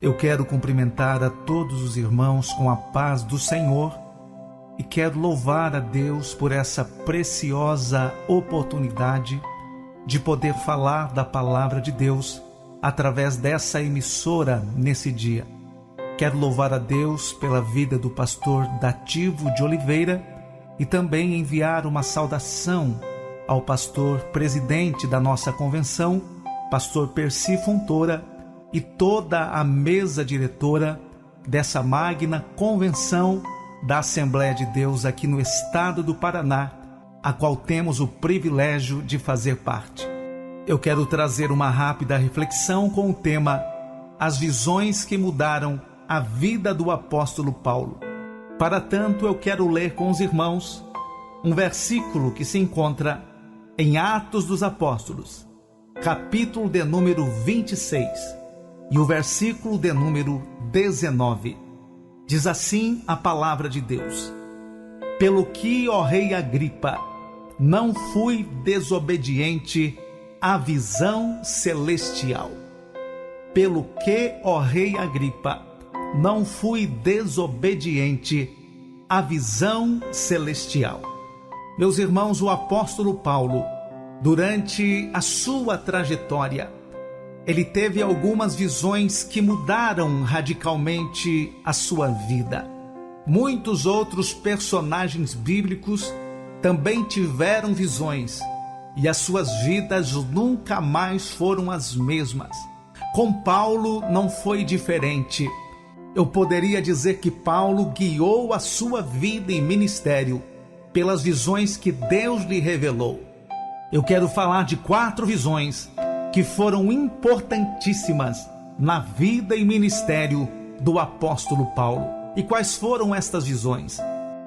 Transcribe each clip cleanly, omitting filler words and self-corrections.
Eu quero cumprimentar a todos os irmãos com a paz do Senhor e quero louvar a Deus por essa preciosa oportunidade de poder falar da palavra de Deus através dessa emissora nesse dia. Quero louvar a Deus pela vida do pastor Dativo de Oliveira e também enviar uma saudação ao pastor presidente da nossa convenção, pastor Percy Fontoura, e toda a mesa diretora dessa magna convenção da Assembleia de Deus aqui no estado do Paraná, a qual temos o privilégio de fazer parte. Eu quero trazer uma rápida reflexão com o tema As visões que mudaram a vida do apóstolo Paulo. Para tanto, eu quero ler com os irmãos um versículo que se encontra em Atos dos Apóstolos, capítulo de número 26, e o versículo de número 19. Diz assim a palavra de Deus: Pelo que, ó rei Agripa, não fui desobediente à visão celestial. Pelo que, ó rei Agripa, não fui desobediente à visão celestial. Meus irmãos, o apóstolo Paulo, durante a sua trajetória, ele teve algumas visões que mudaram radicalmente a sua vida. Muitos outros personagens bíblicos também tiveram visões e as suas vidas nunca mais foram as mesmas. Com Paulo não foi diferente. Eu poderia dizer que Paulo guiou a sua vida e ministério pelas visões que Deus lhe revelou. Eu quero falar de 4 visões que foram importantíssimas na vida e ministério do apóstolo Paulo. E quais foram estas visões?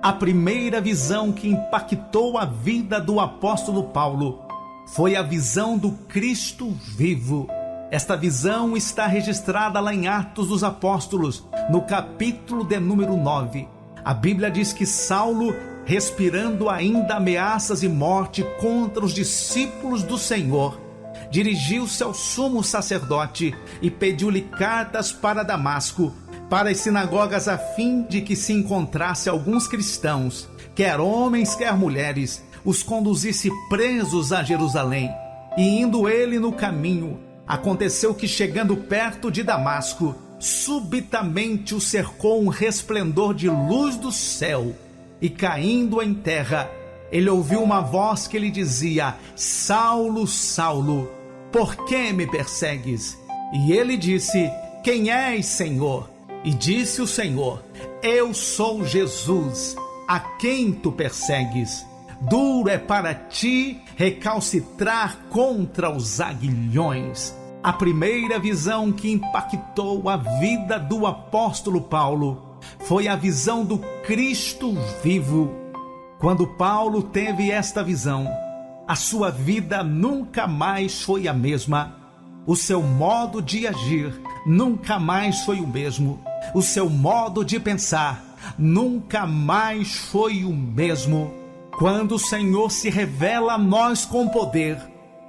A primeira visão que impactou a vida do apóstolo Paulo foi a visão do Cristo vivo. Esta visão está registrada lá em Atos dos Apóstolos, no capítulo de número 9. A Bíblia diz que Saulo, respirando ainda ameaças e morte contra os discípulos do Senhor, dirigiu-se ao sumo sacerdote e pediu-lhe cartas para Damasco, para as sinagogas, a fim de que se encontrasse alguns cristãos, quer homens, quer mulheres, os conduzisse presos a Jerusalém. E indo ele no caminho, aconteceu que, chegando perto de Damasco, subitamente o cercou um resplendor de luz do céu, e caindo em terra, ele ouviu uma voz que lhe dizia: Saulo, Saulo, por que me persegues? E ele disse: Quem és, Senhor? E disse o Senhor: Eu sou Jesus, a quem tu persegues. Duro é para ti recalcitrar contra os aguilhões. A primeira visão que impactou a vida do apóstolo Paulo foi a visão do Cristo vivo. Quando Paulo teve esta visão, a sua vida nunca mais foi a mesma. O seu modo de agir nunca mais foi o mesmo. O seu modo de pensar nunca mais foi o mesmo. Quando o Senhor se revela a nós com poder,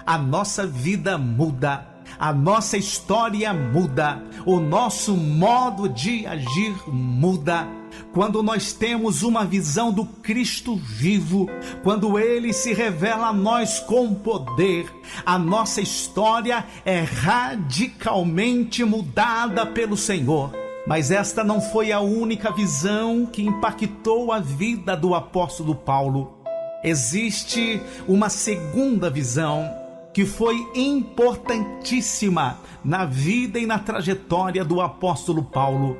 a nossa vida muda, a nossa história muda, o nosso modo de agir muda. Quando nós temos uma visão do Cristo vivo, quando Ele se revela a nós com poder, a nossa história é radicalmente mudada pelo Senhor. Mas esta não foi a única visão que impactou a vida do apóstolo Paulo. Existe uma segunda visão que foi importantíssima na vida e na trajetória do apóstolo Paulo.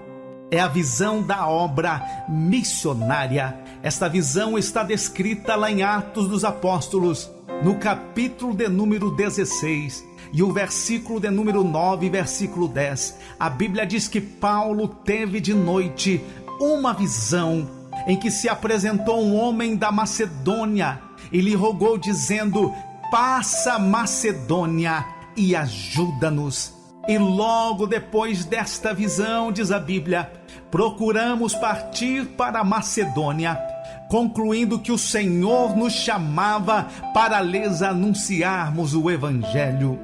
É a visão da obra missionária. Esta visão está descrita lá em Atos dos Apóstolos, no capítulo de número 16, e o versículo de número 9, versículo 10. A Bíblia diz que Paulo teve de noite uma visão em que se apresentou um homem da Macedônia e lhe rogou dizendo: passa a Macedônia e ajuda-nos. E logo depois desta visão, diz a Bíblia, procuramos partir para a Macedônia, concluindo que o Senhor nos chamava para lhes anunciarmos o Evangelho.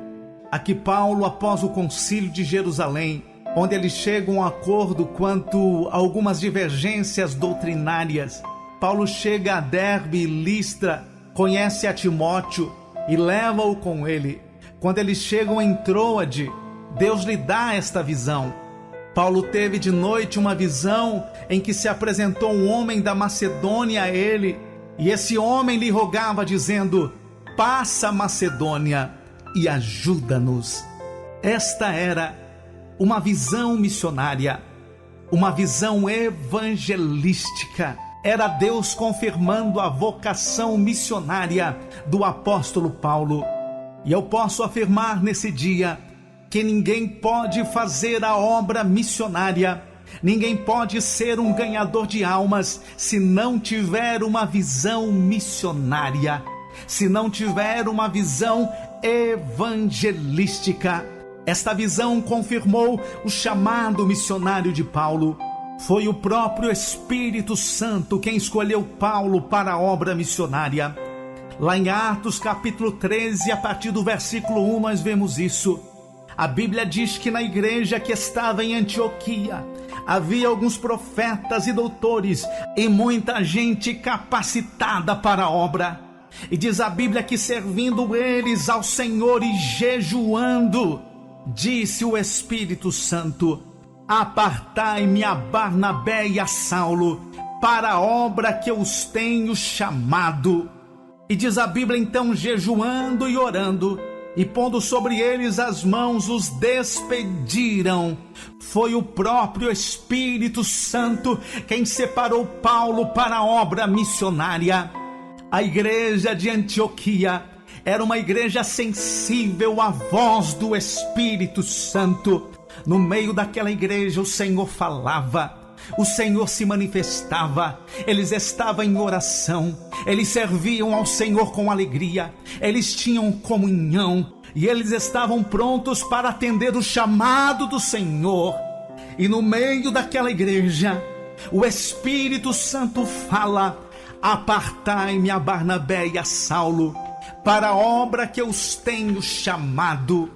Aqui Paulo, após o concílio de Jerusalém, onde eles chegam a um acordo quanto a algumas divergências doutrinárias. Paulo chega a Derbe e Listra, conhece a Timóteo e leva-o com ele. Quando eles chegam em Troade, Deus lhe dá esta visão. Paulo teve de noite uma visão em que se apresentou um homem da Macedônia a ele, e esse homem lhe rogava dizendo: passa a Macedônia e ajuda-nos. Esta era uma visão missionária, uma visão evangelística. Era Deus confirmando a vocação missionária do apóstolo Paulo. E eu posso afirmar nesse dia que ninguém pode fazer a obra missionária, ninguém pode ser um ganhador de almas se não tiver uma visão missionária, se não tiver uma visão evangelística. Esta visão confirmou o chamado missionário de Paulo. Foi o próprio Espírito Santo quem escolheu Paulo para a obra missionária. Lá em Atos capítulo 13, a partir do versículo 1, nós vemos isso. A Bíblia diz que na igreja que estava em Antioquia havia alguns profetas e doutores e muita gente capacitada para a obra. E diz a Bíblia que servindo eles ao Senhor e jejuando, disse o Espírito Santo: apartai-me a Barnabé e a Saulo para a obra que eu os tenho chamado. E diz a Bíblia, então, jejuando e orando, e pondo sobre eles as mãos, os despediram. Foi o próprio Espírito Santo quem separou Paulo para a obra missionária. A igreja de Antioquia era uma igreja sensível à voz do Espírito Santo. No meio daquela igreja o Senhor falava, o Senhor se manifestava, eles estavam em oração, eles serviam ao Senhor com alegria, eles tinham comunhão e eles estavam prontos para atender o chamado do Senhor. E no meio daquela igreja, o Espírito Santo fala: apartai-me a Barnabé e a Saulo para a obra que eu os tenho chamado.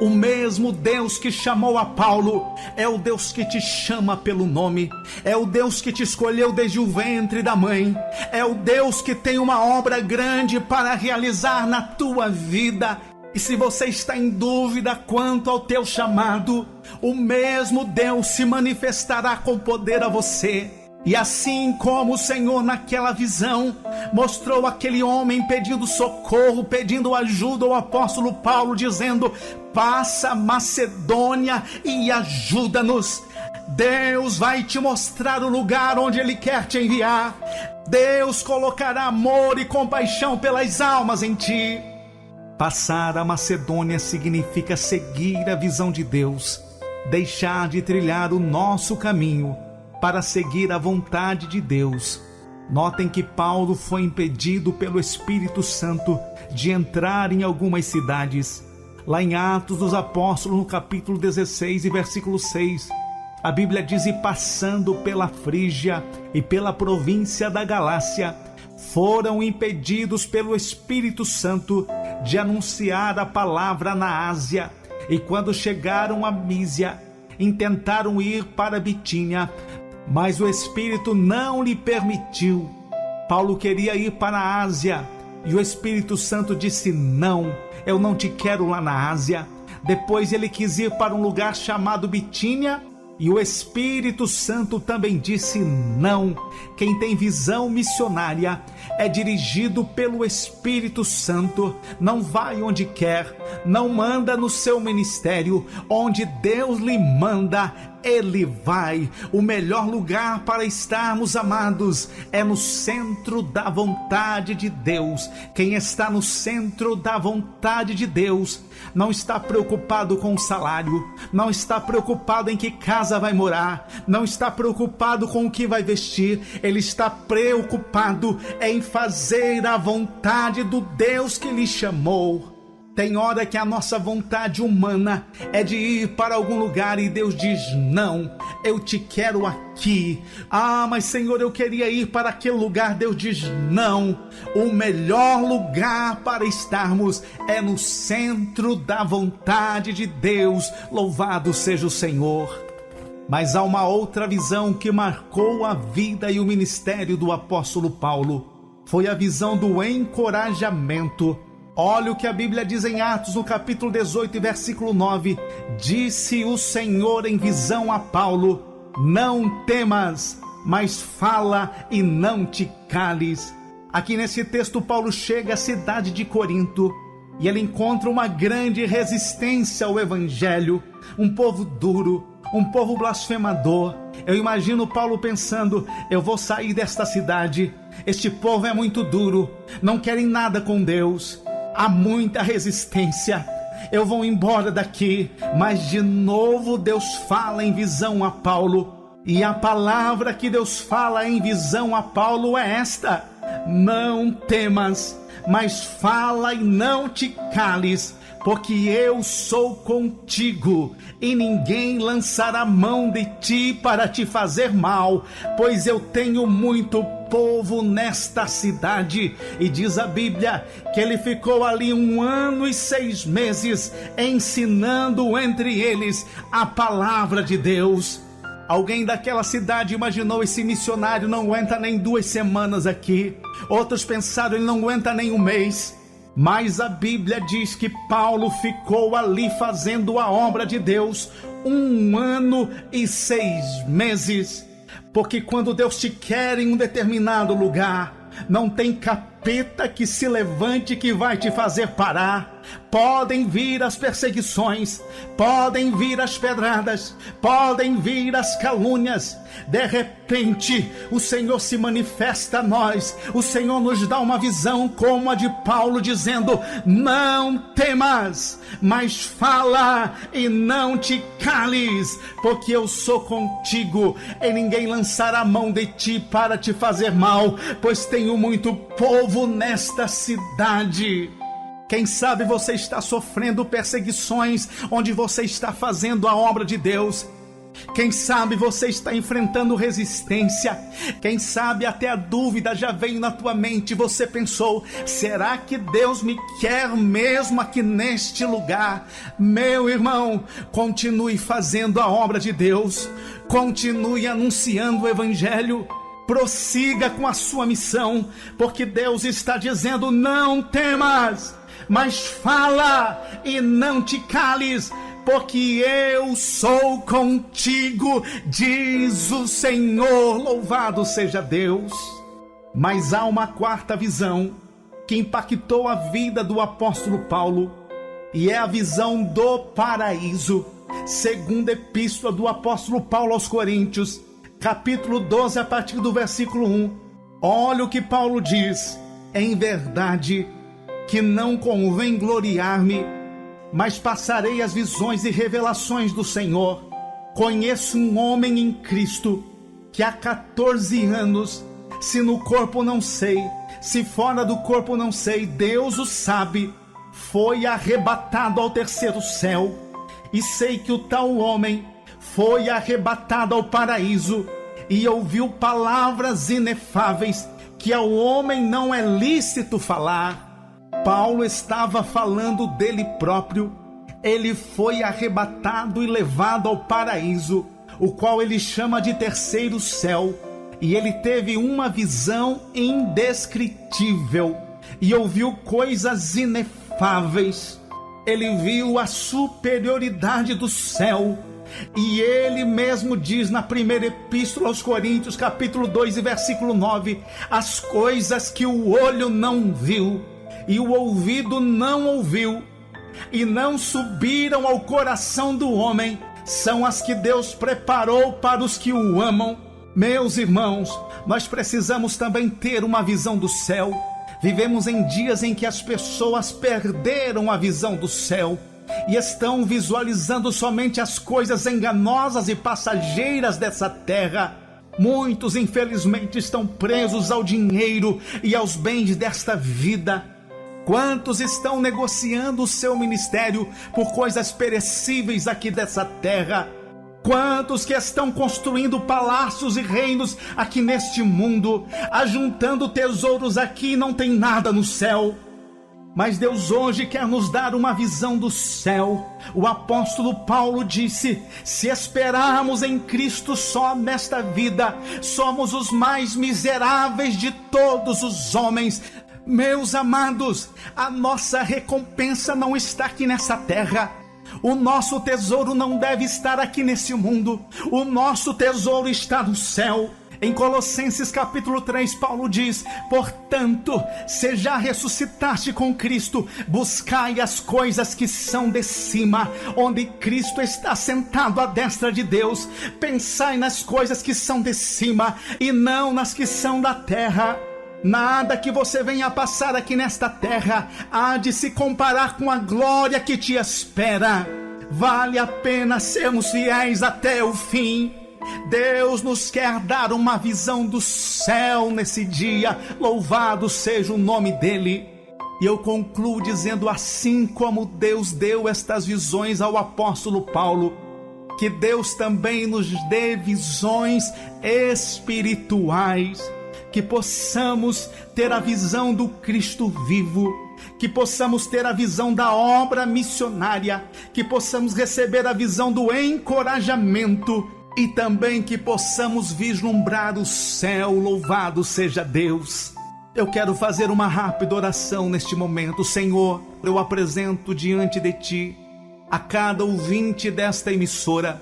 O mesmo Deus que chamou a Paulo é o Deus que te chama pelo nome, é o Deus que te escolheu desde o ventre da mãe, é o Deus que tem uma obra grande para realizar na tua vida. E se você está em dúvida quanto ao teu chamado, o mesmo Deus se manifestará com poder a você. E assim como o Senhor naquela visão mostrou aquele homem pedindo socorro, pedindo ajuda ao apóstolo Paulo, dizendo: passa Macedônia e ajuda-nos. Deus vai te mostrar o lugar onde Ele quer te enviar. Deus colocará amor e compaixão pelas almas em ti. Passar a Macedônia significa seguir a visão de Deus, deixar de trilhar o nosso caminho para seguir a vontade de Deus. Notem que Paulo foi impedido pelo Espírito Santo de entrar em algumas cidades. Lá em Atos dos Apóstolos, no capítulo 16 e versículo 6, a Bíblia diz: e passando pela Frígia e pela província da Galácia, foram impedidos pelo Espírito Santo de anunciar a palavra na Ásia. E quando chegaram a Mísia, intentaram ir para Bitínia, mas o Espírito não lhe permitiu. Paulo queria ir para a Ásia e o Espírito Santo disse: não, eu não te quero lá na Ásia. Depois ele quis ir para um lugar chamado Bitínia e o Espírito Santo também disse: não. Quem tem visão missionária é dirigido pelo Espírito Santo, não vai onde quer, não manda no seu ministério. Onde Deus lhe manda, Ele vai. O melhor lugar para estarmos, amados, é no centro da vontade de Deus. Quem está no centro da vontade de Deus não está preocupado com o salário, não está preocupado em que casa vai morar, não está preocupado com o que vai vestir. Ele está preocupado em fazer a vontade do Deus que lhe chamou. Tem hora que a nossa vontade humana é de ir para algum lugar e Deus diz: não, eu te quero aqui. Ah, mas Senhor, eu queria ir para aquele lugar. Deus diz: não, o melhor lugar para estarmos é no centro da vontade de Deus. Louvado seja o Senhor. Mas há uma outra visão que marcou a vida e o ministério do apóstolo Paulo. Foi a visão do encorajamento. Olha o que a Bíblia diz em Atos, no capítulo 18, versículo 9. Disse o Senhor em visão a Paulo: não temas, mas fala e não te cales. Aqui nesse texto, Paulo chega à cidade de Corinto e ele encontra uma grande resistência ao evangelho, um povo duro, um povo blasfemador. Eu imagino Paulo pensando: eu vou sair desta cidade, este povo é muito duro, não querem nada com Deus, há muita resistência, eu vou embora daqui. Mas de novo Deus fala em visão a Paulo, e a palavra que Deus fala em visão a Paulo é esta: não temas, mas fala e não te cales, porque eu sou contigo, e ninguém lançará mão de ti para te fazer mal, pois eu tenho muito povo nesta cidade. E diz a Bíblia que ele ficou ali 1 ano e 6 meses, ensinando entre eles a palavra de Deus. Alguém daquela cidade imaginou: esse missionário não aguenta nem 2 semanas aqui. Outros pensaram: ele não aguenta nem 1 mês. Mas a Bíblia diz que Paulo ficou ali fazendo a obra de Deus 1 ano e 6 meses. Porque quando Deus te quer em um determinado lugar, não tem capeta que se levante que vai te fazer parar. Podem vir as perseguições, podem vir as pedradas, podem vir as calúnias. De repente, o Senhor se manifesta a nós. O Senhor nos dá uma visão como a de Paulo, dizendo: não temas, mas fala e não te cales, porque eu sou contigo, e ninguém lançará a mão de ti para te fazer mal, pois tenho muito povo nesta cidade. Quem sabe você está sofrendo perseguições onde você está fazendo a obra de Deus. Quem sabe você está enfrentando resistência. Quem sabe até a dúvida já veio na tua mente. Você pensou: será que Deus me quer mesmo aqui neste lugar? Meu irmão, continue fazendo a obra de Deus. Continue anunciando o evangelho. Prossiga com a sua missão, porque Deus está dizendo: não temas, mas fala e não te cales, porque eu sou contigo, diz o Senhor. Louvado seja Deus. Mas há uma quarta visão que impactou a vida do apóstolo Paulo, e é a visão do paraíso. Segunda epístola do apóstolo Paulo aos Coríntios, capítulo 12, a partir do versículo 1. Olha o que Paulo diz: em verdade que não convém gloriar-me, mas passarei as visões e revelações do Senhor. Conheço um homem em Cristo, que há 14 anos, se no corpo não sei, se fora do corpo não sei, Deus o sabe, foi arrebatado ao 3º céu. E sei que o tal homem foi arrebatado ao paraíso, e ouviu palavras inefáveis que ao homem não é lícito falar. Paulo estava falando dele próprio. Ele foi arrebatado e levado ao paraíso, o qual ele chama de 3º céu, e ele teve uma visão indescritível e ouviu coisas inefáveis. Ele viu a superioridade do céu, e ele mesmo diz na primeira epístola aos Coríntios, capítulo 2 e versículo 9: as coisas que o olho não viu e o ouvido não ouviu, e não subiram ao coração do homem, são as que Deus preparou para os que o amam. Meus irmãos, nós precisamos também ter uma visão do céu. Vivemos em dias em que as pessoas perderam a visão do céu e estão visualizando somente as coisas enganosas e passageiras dessa terra. Muitos, infelizmente, estão presos ao dinheiro e aos bens desta vida. Quantos estão negociando o seu ministério por coisas perecíveis aqui dessa terra? Quantos que estão construindo palácios e reinos aqui neste mundo, ajuntando tesouros aqui, não tem nada no céu. Mas Deus hoje quer nos dar uma visão do céu. O apóstolo Paulo disse: se esperarmos em Cristo só nesta vida, somos os mais miseráveis de todos os homens. Meus amados, a nossa recompensa não está aqui nessa terra. O nosso tesouro não deve estar aqui nesse mundo. O nosso tesouro está no céu. Em Colossenses capítulo 3, Paulo diz: portanto, se já ressuscitaste com Cristo, buscai as coisas que são de cima, onde Cristo está sentado à destra de Deus. Pensai nas coisas que são de cima e não nas que são da terra. Nada que você venha a passar aqui nesta terra há de se comparar com a glória que te espera. Vale a pena sermos fiéis até o fim. Deus nos quer dar uma visão do céu nesse dia. Louvado seja o nome dele. E eu concluo dizendo: assim como Deus deu estas visões ao apóstolo Paulo, que Deus também nos dê visões espirituais, que possamos ter a visão do Cristo vivo, que possamos ter a visão da obra missionária, que possamos receber a visão do encorajamento e também que possamos vislumbrar o céu. Louvado seja Deus. Eu quero fazer uma rápida oração neste momento. Senhor, eu apresento diante de Ti a cada ouvinte desta emissora.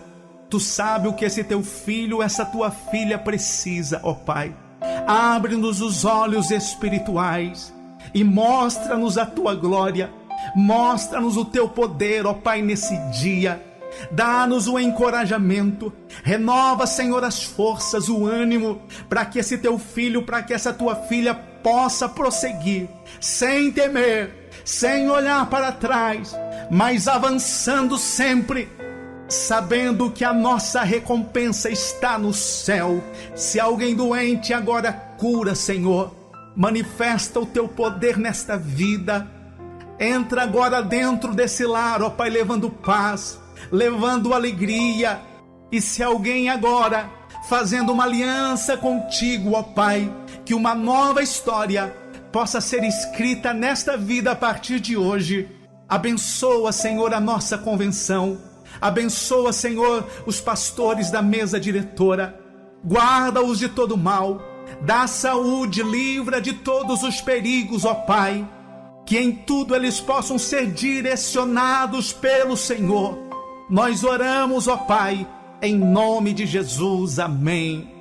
Tu sabes o que esse Teu filho, essa Tua filha precisa, ó Pai. Abre-nos os olhos espirituais e mostra-nos a Tua glória, mostra-nos o Teu poder, ó Pai, nesse dia. Dá-nos o encorajamento, renova, Senhor, as forças, o ânimo, para que esse Teu filho, para que essa Tua filha possa prosseguir, sem temer, sem olhar para trás, mas avançando sempre, sabendo que a nossa recompensa está no céu. Se alguém doente, agora cura, Senhor. Manifesta o Teu poder nesta vida. Entra agora dentro desse lar, ó Pai, levando paz, levando alegria. E se alguém agora fazendo uma aliança contigo, ó Pai, que uma nova história possa ser escrita nesta vida a partir de hoje. Abençoa, Senhor, a nossa convenção. Abençoa, Senhor, os pastores da mesa diretora. Guarda-os de todo mal. Dá saúde, livra de todos os perigos, ó Pai. Que em tudo eles possam ser direcionados pelo Senhor. Nós oramos, ó Pai, em nome de Jesus. Amém.